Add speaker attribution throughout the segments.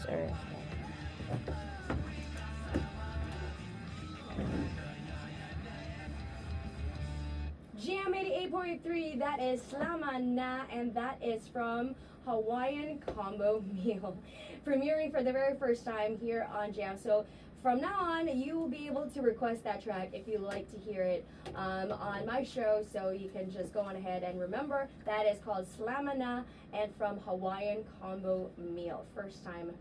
Speaker 1: Sure.
Speaker 2: Jam88.3, that is Slama Na, and that is from Hawaiian Combo Meal. Premiering for the very first time here on Jam. So from now on, you will be able to request that track if you like to hear it on my show. So you can just go on ahead and remember that is called Slamana and from Hawaiian Combo Meal. First time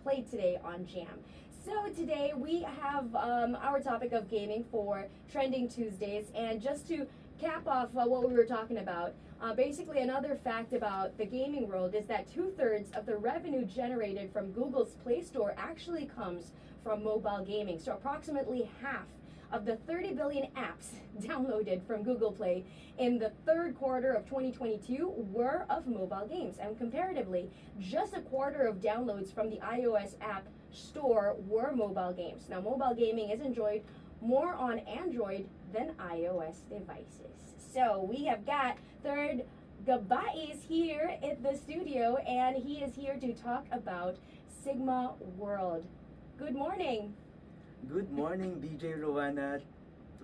Speaker 2: played today on Jam. So today we have our topic of gaming for Trending Tuesdays, and just to cap off what we were talking about, basically another fact about the gaming world is that 2/3 of the revenue generated from Google's Play Store actually comes from mobile gaming. So approximately half of the 30 billion apps downloaded from Google Play in the third quarter of 2022 were of mobile games. And comparatively, just a quarter of downloads from the iOS app store were mobile games. Now, mobile gaming is enjoyed more on Android than iOS devices. So we have got third Gabais here in the studio, and he is here to talk about SiGMA World. Good morning.
Speaker 3: Good morning, DJ Rowana.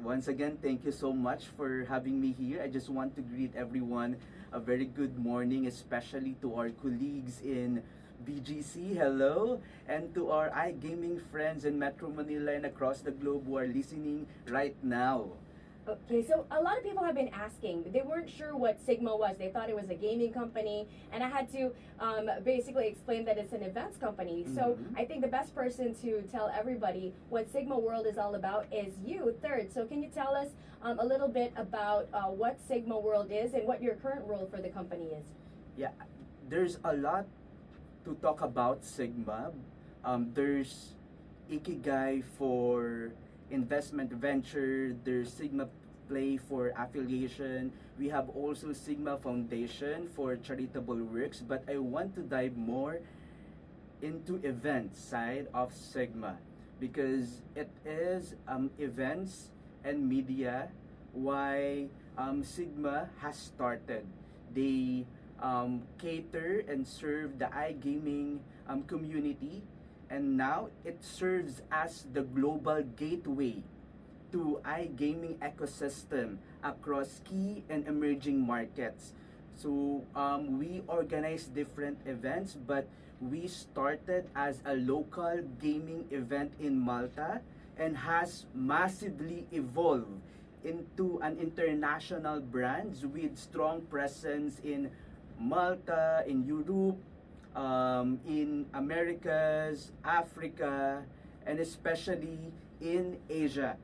Speaker 3: Once again, thank you so much for having me here. I just want to greet everyone a very good morning, especially to our colleagues in BGC, hello, and to our iGaming friends in Metro Manila and across the globe who are listening right now.
Speaker 2: Okay, so a lot of people have been asking. They weren't sure what SiGMA was. They thought it was a gaming company, and I had to basically explain that it's an events company. So I think the best person to tell everybody what SiGMA World is all about is you, third. So can you tell us a little bit about what SiGMA World is and what your current role for the company is?
Speaker 3: Yeah, there's a lot to talk about SiGMA. There's Ikigai for investment venture, there's SiGMA Play for affiliation. We have also SiGMA Foundation for charitable works, but I want to dive more into events side of SiGMA because it is events and media why SiGMA has started. They cater and serve the iGaming community, and now it serves as the global gateway to iGaming ecosystem across key and emerging markets. So we organize different events, but we started as a local gaming event in Malta and has massively evolved into an international brand with strong presence in Malta, in Europe, in Americas, Africa, and especially in Asia.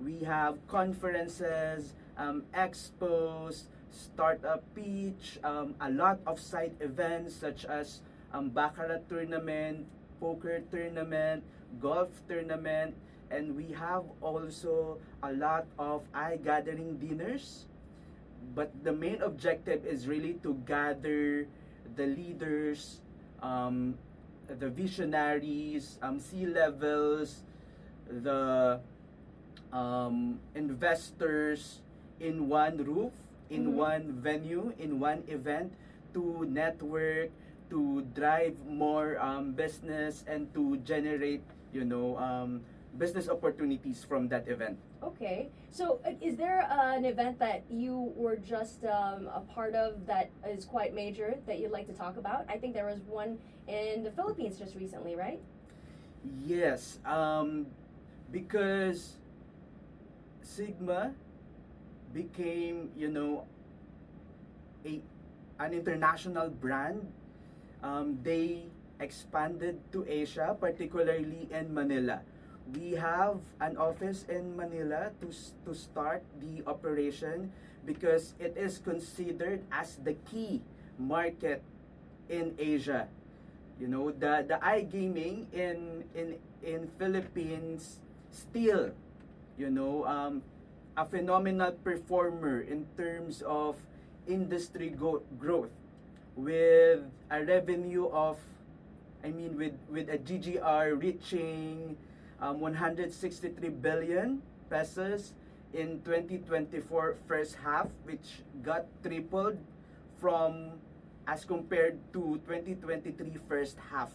Speaker 3: We have conferences, expos, startup pitch, a lot of side events such as baccarat tournament, poker tournament, golf tournament, and we have also a lot of eye-gathering dinners. But the main objective is really to gather the leaders, the visionaries, C-levels, the investors in one roof, in one venue, in one event to network, to drive more business and to generate, business opportunities from that event.
Speaker 2: Okay, so is there an event that you were just a part of that is quite major that you'd like to talk about? I think there was one in the Philippines just recently, right?
Speaker 3: Yes, because SiGMA became, an international brand. They expanded to Asia, particularly in Manila. We have an office in Manila to start the operation because it is considered as the key market in Asia. The iGaming in Philippines still, a phenomenal performer in terms of industry growth with a revenue of, with a GGR reaching 163 billion pesos in 2024 first half, which got tripled from as compared to 2023 first half.